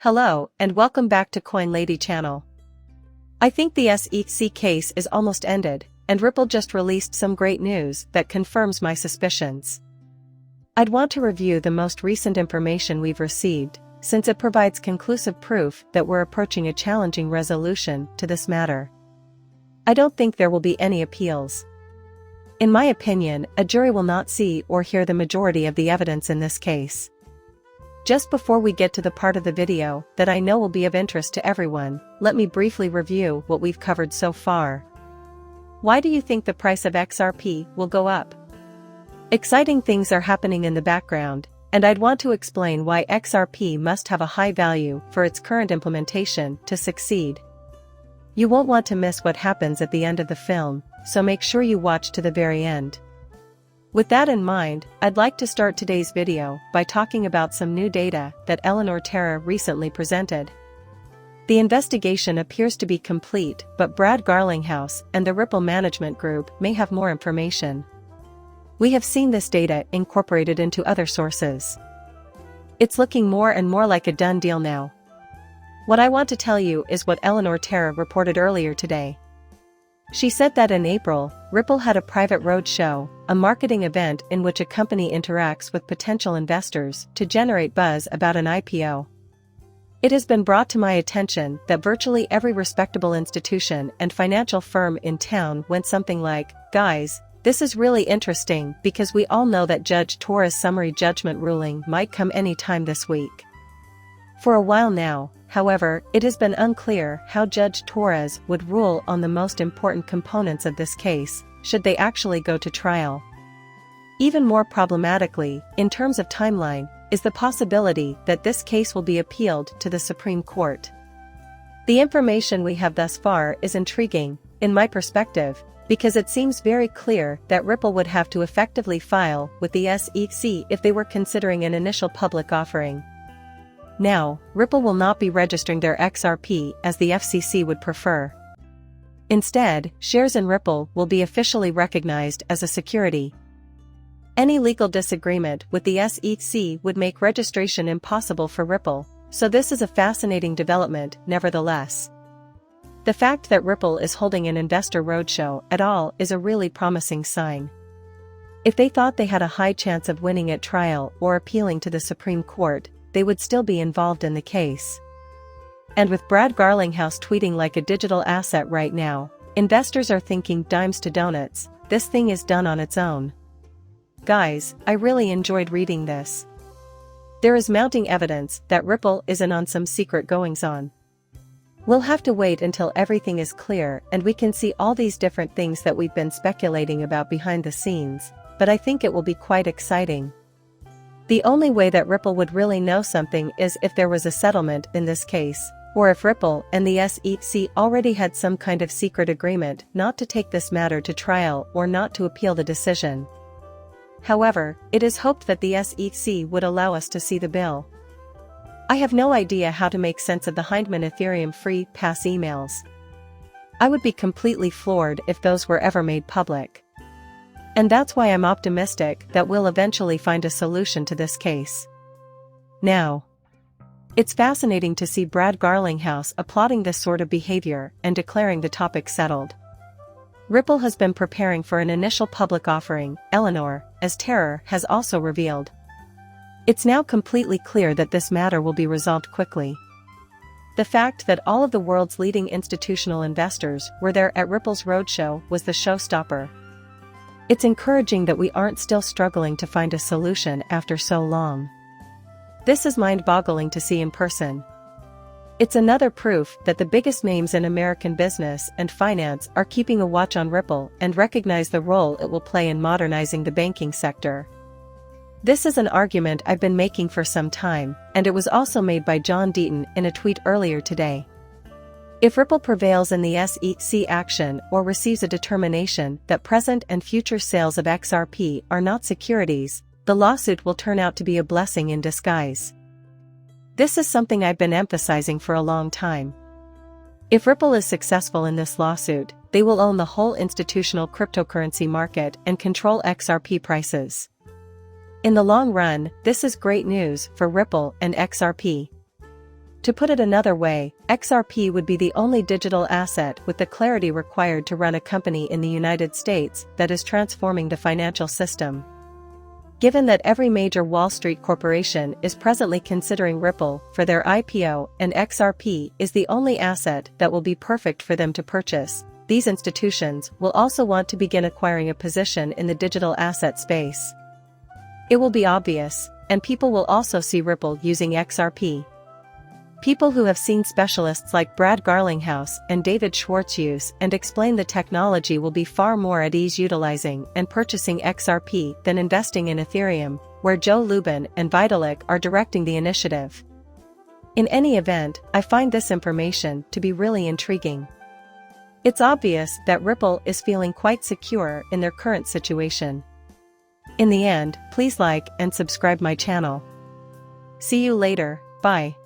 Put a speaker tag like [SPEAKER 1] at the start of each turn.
[SPEAKER 1] Hello, and welcome back to Coin Lady channel. I think the SEC case is almost ended, and Ripple just released some great news that confirms my suspicions. I'd want to review the most recent information we've received, since it provides conclusive proof that we're approaching a challenging resolution to this matter. I don't think there will be any appeals. In my opinion, a jury will not see or hear the majority of the evidence in this case. Just before we get to the part of the video that I know will be of interest to everyone, let me briefly review what we've covered so far. Why do you think the price of XRP will go up? Exciting things are happening in the background, and I'd want to explain why XRP must have a high value for its current implementation to succeed. You won't want to miss what happens at the end of the film, so make sure you watch to the very end. With that in mind, I'd like to start today's video by talking about some new data that Eleanor Terra recently presented. The investigation appears to be complete, but Brad Garlinghouse and the Ripple Management Group may have more information. We have seen this data incorporated into other sources. It's looking more and more like a done deal now. What I want to tell you is what Eleanor Terra reported earlier today. She said that in April, Ripple had a private roadshow, a marketing event in which a company interacts with potential investors to generate buzz about an IPO. It has been brought to my attention that virtually every respectable institution and financial firm in town went something like, "Guys, this is really interesting because we all know that Judge Torres' summary judgment ruling might come any time this week." For a while now, however, it has been unclear how Judge Torres would rule on the most important components of this case, should they actually go to trial. Even more problematically, in terms of timeline, is the possibility that this case will be appealed to the Supreme Court. The information we have thus far is intriguing, in my perspective, because it seems very clear that Ripple would have to effectively file with the SEC if they were considering an initial public offering. Now, Ripple will not be registering their XRP as the FCC would prefer. Instead, shares in Ripple will be officially recognized as a security. Any legal disagreement with the SEC would make registration impossible for Ripple, so this is a fascinating development nevertheless. The fact that Ripple is holding an investor roadshow at all is a really promising sign. If they thought they had a high chance of winning at trial or appealing to the Supreme Court, they would still be involved in the case. And with Brad Garlinghouse tweeting like a digital asset right now, investors are thinking dimes to donuts, this thing is done on its own. Guys, I really enjoyed reading this. There is mounting evidence that Ripple is in on some secret goings-on. We'll have to wait until everything is clear and we can see all these different things that we've been speculating about behind the scenes, but I think it will be quite exciting. The only way that Ripple would really know something is if there was a settlement in this case, or if Ripple and the SEC already had some kind of secret agreement not to take this matter to trial or not to appeal the decision. However, it is hoped that the SEC would allow us to see the bill. I have no idea how to make sense of the Hindman Ethereum free pass emails. I would be completely floored if those were ever made public. And that's why I'm optimistic that we'll eventually find a solution to this case. Now, it's fascinating to see Brad Garlinghouse applauding this sort of behavior and declaring the topic settled. Ripple has been preparing for an initial public offering, Eleanor, as Terra has also revealed. It's now completely clear that this matter will be resolved quickly. The fact that all of the world's leading institutional investors were there at Ripple's roadshow was the showstopper. It's encouraging that we aren't still struggling to find a solution after so long. This is mind-boggling to see in person. It's another proof that the biggest names in American business and finance are keeping a watch on Ripple and recognize the role it will play in modernizing the banking sector. This is an argument I've been making for some time, and it was also made by John Deaton in a tweet earlier today. If Ripple prevails in the SEC action or receives a determination that present and future sales of XRP are not securities, the lawsuit will turn out to be a blessing in disguise. This is something I've been emphasizing for a long time. If Ripple is successful in this lawsuit, they will own the whole institutional cryptocurrency market and control XRP prices. In the long run, this is great news for Ripple and XRP. To put it another way, XRP would be the only digital asset with the clarity required to run a company in the United States that is transforming the financial system. Given that every major Wall Street corporation is presently considering Ripple for their IPO and XRP is the only asset that will be perfect for them to purchase, these institutions will also want to begin acquiring a position in the digital asset space. It will be obvious, and people will also see Ripple using XRP. People who have seen specialists like Brad Garlinghouse and David Schwartz use and explain the technology will be far more at ease utilizing and purchasing XRP than investing in Ethereum, where Joe Lubin and Vitalik are directing the initiative. In any event, I find this information to be really intriguing. It's obvious that Ripple is feeling quite secure in their current situation. In the end, please like and subscribe my channel. See you later, bye.